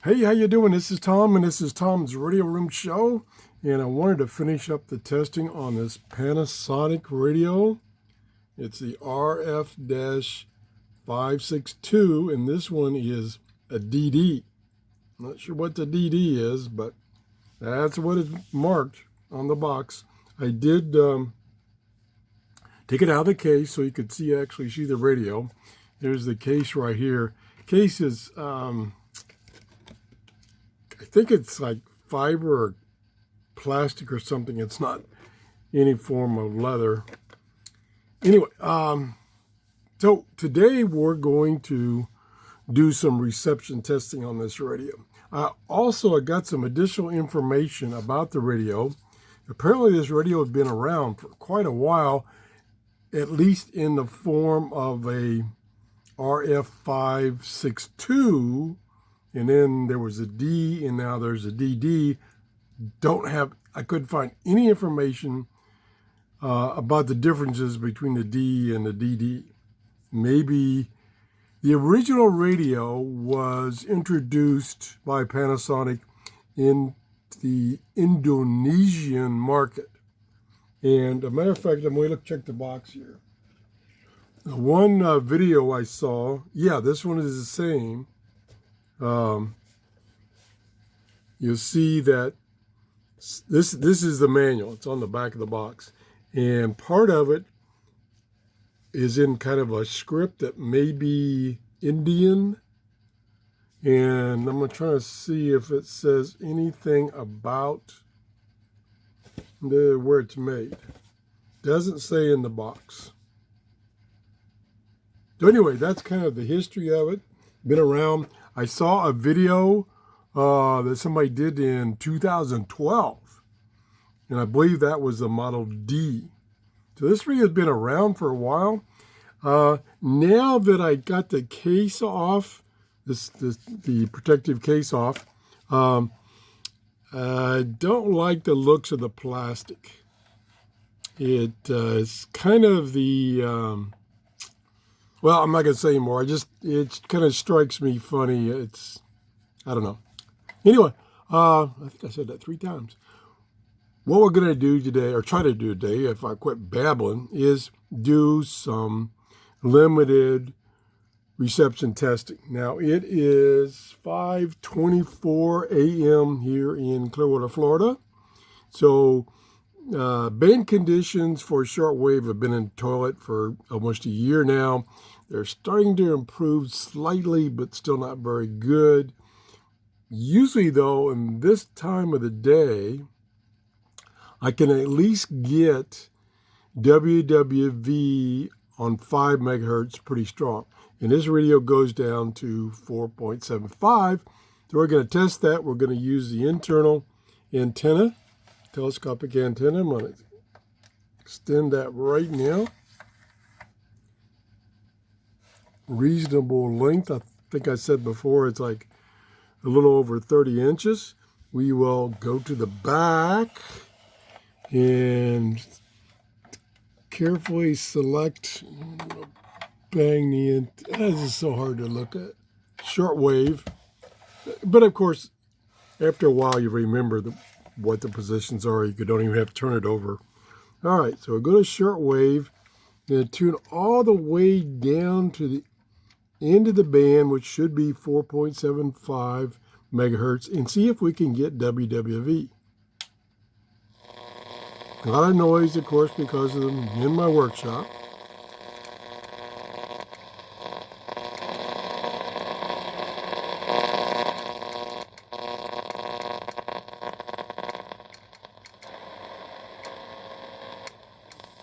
Hey, how you doing? This is Tom, and this is Tom's Radio Room Show. And I wanted to finish up the testing on this Panasonic radio. It's the RF-562, and this one is a DD. Not sure what the DD is, but that's what it's marked on the box. I did take it out of the case so you could actually see the radio. There's the case right here. Case is... I think it's like fiber or plastic or something. It's not any form of leather. Anyway, so today we're going to do some reception testing on this radio. I got some additional information about the radio. Apparently this radio has been around for quite a while, at least in the form of a RF-562. And then there was a D, and now there's a DD. I couldn't find any information about the differences between the D and the DD. Maybe the original radio was introduced by Panasonic in the Indonesian market. And a matter of fact, I'm going to check the box here. The one video I saw, yeah, this one is the same. You'll see that this is the manual. It's on the back of the box, and part of it is in kind of a script that may be Indian, and I'm going to try to see if it says anything about where it's made. Doesn't say in the box. So anyway, that's kind of the history of it. Been around. I saw a video that somebody did in 2012, and I believe that was the Model D. So this radio has been around for a while. Now that I got the case off, the protective case off, I don't like the looks of the plastic. It is kind of the... well, I'm not going to say anymore. It kind of strikes me funny. I don't know. Anyway, I think I said that 3 times. What we're going to do today, or try to do today, if I quit babbling, is do some limited reception testing. Now, it is 5:24 a.m. here in Clearwater, Florida. So, band conditions for shortwave have been in the toilet for almost a year now. They're starting to improve slightly, but still not very good. Usually, though, in this time of the day, I can at least get WWV on 5 megahertz pretty strong. And this radio goes down to 4.75. So we're going to test that. We're going to use the internal antenna, telescopic antenna. I'm going to extend that right now. Reasonable length. I think I said before it's like a little over 30 inches. We will go to the back and carefully select, bang the antenna. This is so hard to look at. Shortwave. But of course, after a while you remember what the positions are. You don't even have to turn it over. All right, so we'll go to shortwave and tune all the way down to the end of the band, which should be 4.75 megahertz, and see if we can get WWV. A lot of noise, of course, because of them in my workshop.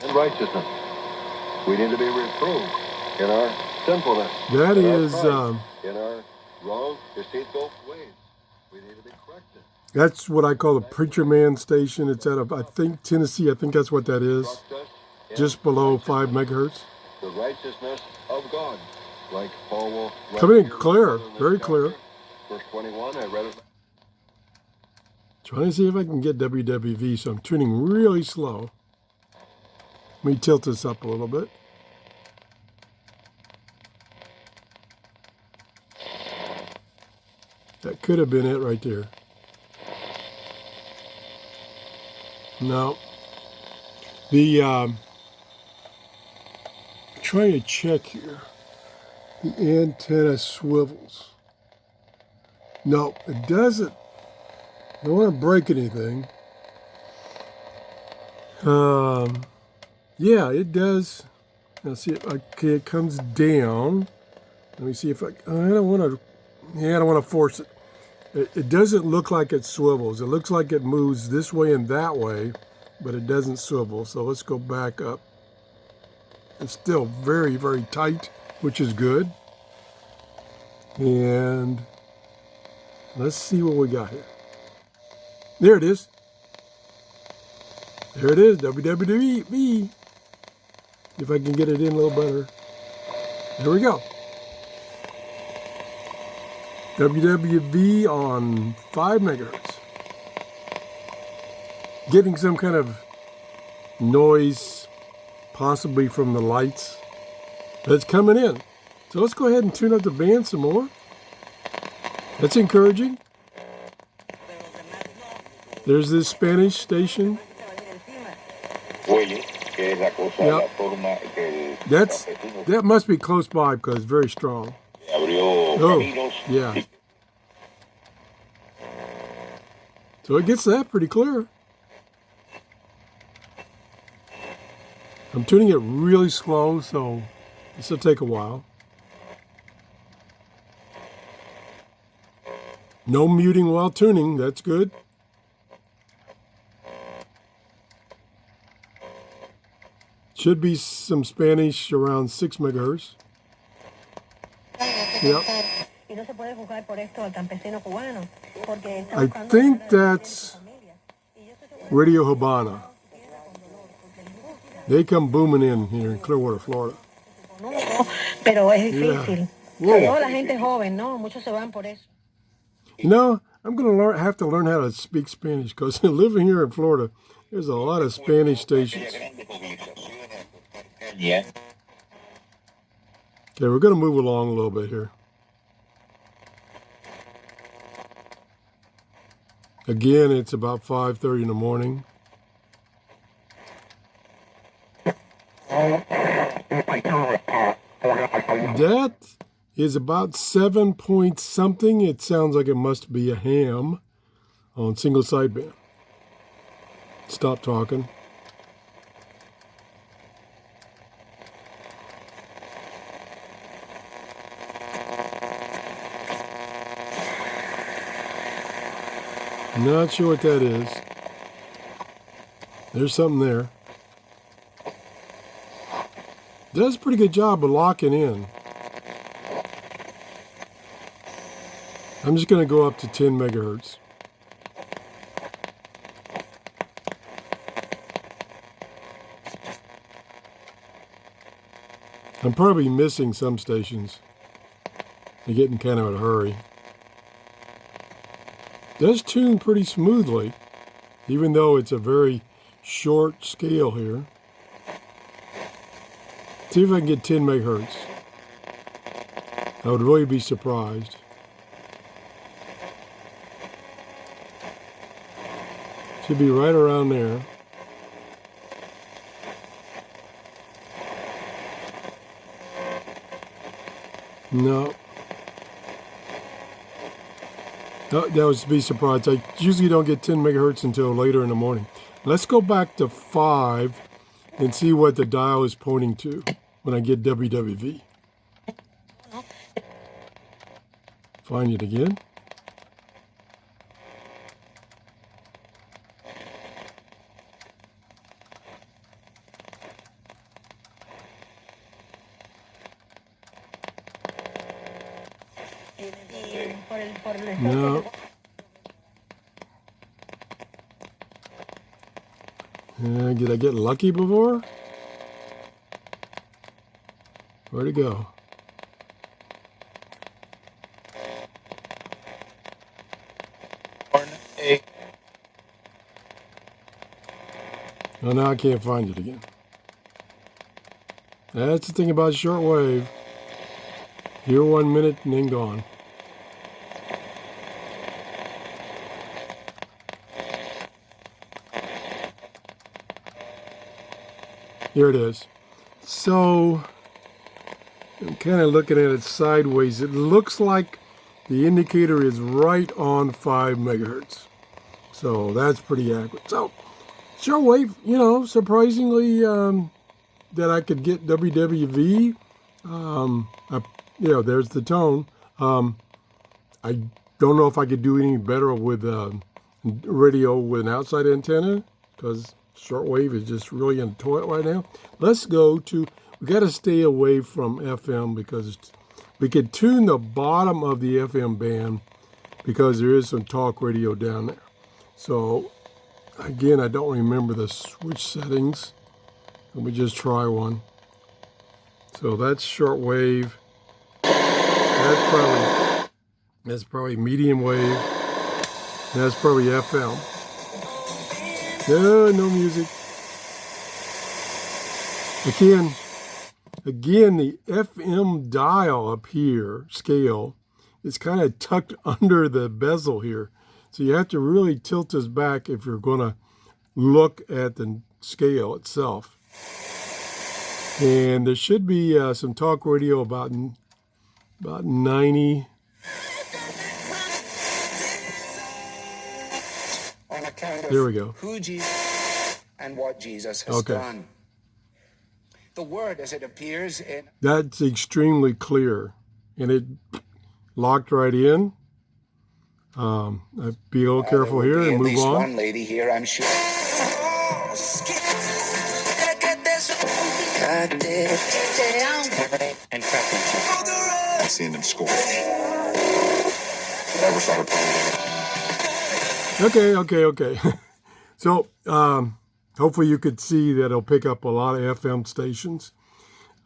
And righteousness. We need to be reproved in our sinfulness. That is... in our wrong, deceitful ways. We need to be corrected. That's what I call the Preacher Man station. It's out of, I think, Tennessee. I think that's what that is. Just below 5 megahertz. The righteousness of God. Like Paul will write Coming in here clear, in this very chapter, clear. Verse 21, I read it. Trying to see if I can get WWV, so I'm tuning really slow. Let me tilt this up a little bit. That could have been it right there. No. Trying to check here. The antenna swivels. No, it doesn't. I don't want to break anything. Yeah, it does. Now see, okay, it comes down. Let me see if I don't want to. Yeah, I don't want to force it. It doesn't look like it swivels. It looks like it moves this way and that way, but it doesn't swivel. So let's go back up. It's still very, very tight, which is good. And let's see what we got here. There it is. There it is, WWV. If I can get it in a little better. There we go. WWV on 5 megahertz. Getting some kind of noise, possibly from the lights. That's coming in. So let's go ahead and tune up the band some more. That's encouraging. There's this Spanish station. Yep. That must be close by because it's very strong. Oh, yeah. So it gets that pretty clear. I'm tuning it really slow, so this will take a while. No muting while tuning, that's good. Should be some Spanish around 6 megahertz. Yep. I think that's Radio Habana. They come booming in here in Clearwater, Florida. Yeah. You know, I'm going to have to learn how to speak Spanish because living here in Florida, there's a lot of Spanish stations. Okay, we're going to move along a little bit here. Again, it's about 5:30 in the morning. That is about 7 point something. It sounds like it must be a ham on single sideband. Stop talking. Not sure what that is. There's something there. Does a pretty good job of locking in. I'm just going to go up to 10 megahertz. I'm probably missing some stations. They're getting kind of in a hurry. Does tune pretty smoothly, even though it's a very short scale here. See if I can get 10 megahertz. I would really be surprised. Should be right around there. No. That was to be surprised. I usually don't get 10 megahertz until later in the morning. Let's go back to 5 and see what the dial is pointing to when I get WWV. Find it again. No. Did I get lucky before? Where'd it go? Oh, now I can't find it again. That's the thing about shortwave. Here 1 minute and then gone. Here it is. So I'm kind of looking at it sideways. It looks like the indicator is right on 5 megahertz. So that's pretty accurate. So shortwave, you know, surprisingly that I could get WWV. You know, there's the tone. I don't know if I could do any better with radio with an outside antenna because shortwave is just really in the toilet right now. Let's go to, we got to stay away from FM because we could tune the bottom of the FM band because there is some talk radio down there. So again, I don't remember the switch settings. Let me just try one. So that's shortwave. That's probably medium wave. That's probably FM. No music. Again, the FM dial up here, scale, is kind of tucked under the bezel here. So you have to really tilt this back if you're going to look at the scale itself. And there should be some talk radio about 90. On account of There we go. who Jesus and what Jesus has done. The word as it appears in... That's extremely clear. And it locked right in. I'd be a little careful here and move on. One lady here, I'm sure. And I've seen them score. Never saw her play. Okay. So hopefully you could see that it'll pick up a lot of FM stations.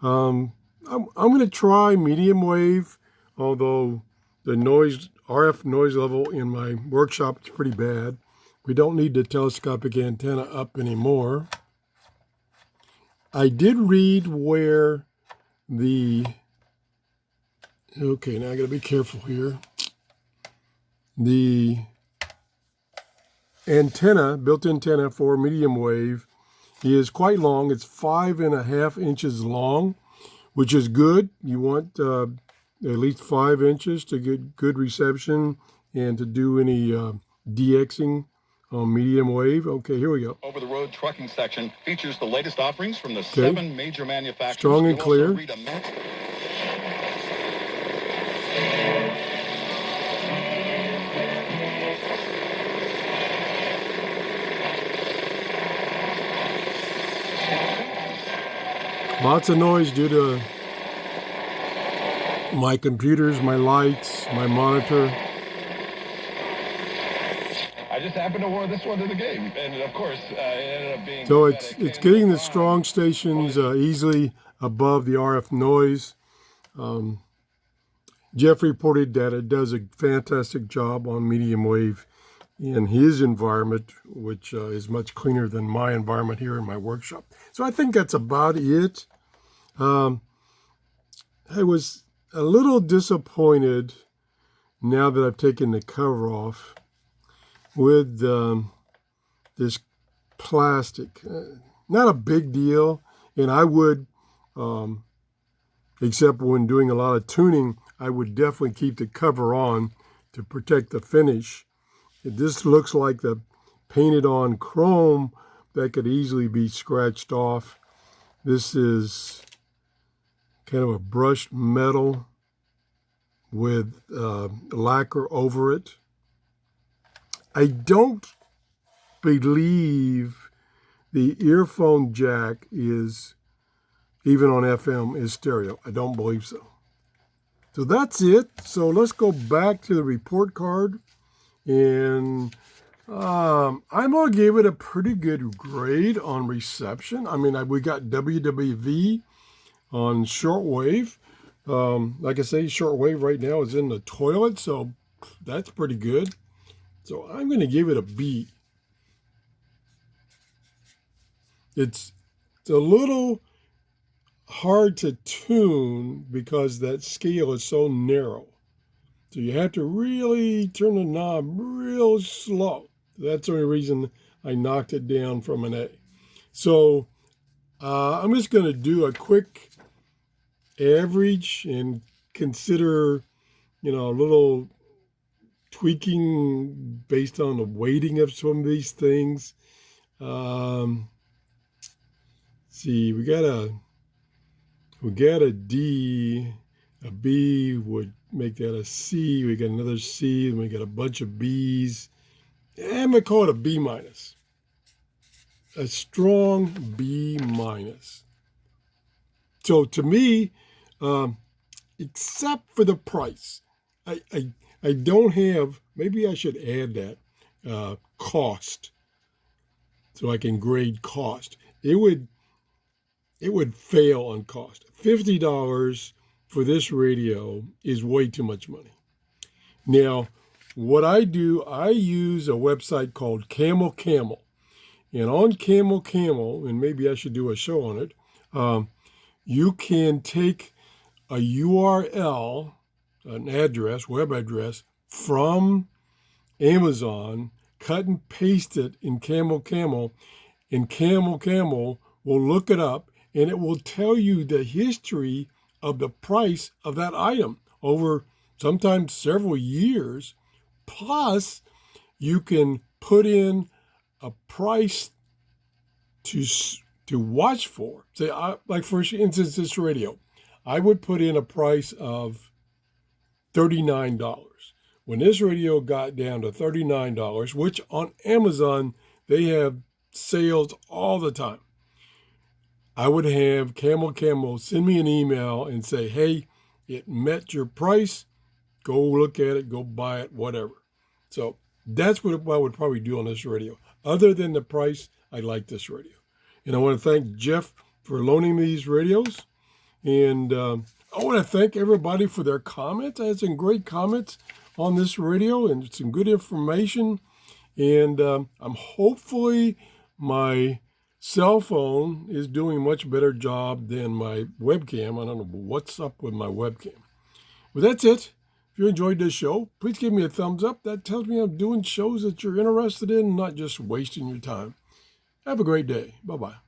I'm going to try medium wave, although the RF noise level in my workshop is pretty bad. We don't need the telescopic antenna up anymore. I did read where okay, now I got to be careful here. The antenna, built antenna for medium wave, is quite long. It's 5.5 inches long, which is good. You want at least 5 inches to get good reception and to do any DXing on medium wave. Okay, here we go. Over-the-road trucking section features the latest offerings from the 7 major manufacturers. Strong and clear. Lots of noise due to my computers, my lights, my monitor. I just happened to wear this one to the game, and of course, it ended up being... So it's getting the strong stations easily above the RF noise. Jeff reported that it does a fantastic job on medium wave in his environment, which is much cleaner than my environment here in my workshop. So I think that's about it. I was a little disappointed now that I've taken the cover off with this plastic. Not a big deal, and I would, except when doing a lot of tuning, I would definitely keep the cover on to protect the finish. This looks like the painted on chrome that could easily be scratched off. This is kind of a brushed metal with lacquer over it. I don't believe the earphone jack is, even on FM, is stereo. I don't believe so. So that's it. So let's go back to the report card. And I'm going to give it a pretty good grade on reception. I mean, we got WWV on shortwave. Like I say, shortwave right now is in the toilet, so that's pretty good. So I'm going to give it a B. It's a little hard to tune because that scale is so narrow. So you have to really turn the knob real slow. That's the only reason I knocked it down from an A. So I'm just going to do a quick average and consider, a little tweaking based on the weighting of some of these things. See, we got a D, a B would make that a C. We got another C, and we got a bunch of B's. I'm gonna call it a B minus. A strong B minus. So to me, except for the price, I don't have. Maybe I should add that cost, so I can grade cost. It would fail on cost. $50 for this radio is way too much money. Now, what I do, I use a website called Camel Camel. And on Camel Camel, and maybe I should do a show on it, you can take a URL, an address, web address, from Amazon, cut and paste it in Camel Camel, and Camel Camel will look it up, and it will tell you the history of the price of that item over sometimes several years. Plus, you can put in a price to watch for. Say, like for instance, this radio, I would put in a price of $39. When this radio got down to $39, which on Amazon, they have sales all the time, I would have Camel Camel send me an email and say, hey, it met your price. Go look at it, go buy it, whatever. So that's what I would probably do on this radio. Other than the price, I like this radio. And I want to thank Jeff for loaning me these radios. And I want to thank everybody for their comments. I had some great comments on this radio and some good information. And I'm hopefully my cell phone is doing a much better job than my webcam. I don't know what's up with my webcam. Well, that's it. If you enjoyed this show, please give me a thumbs up. That tells me I'm doing shows that you're interested in, not just wasting your time. Have a great day. Bye-bye.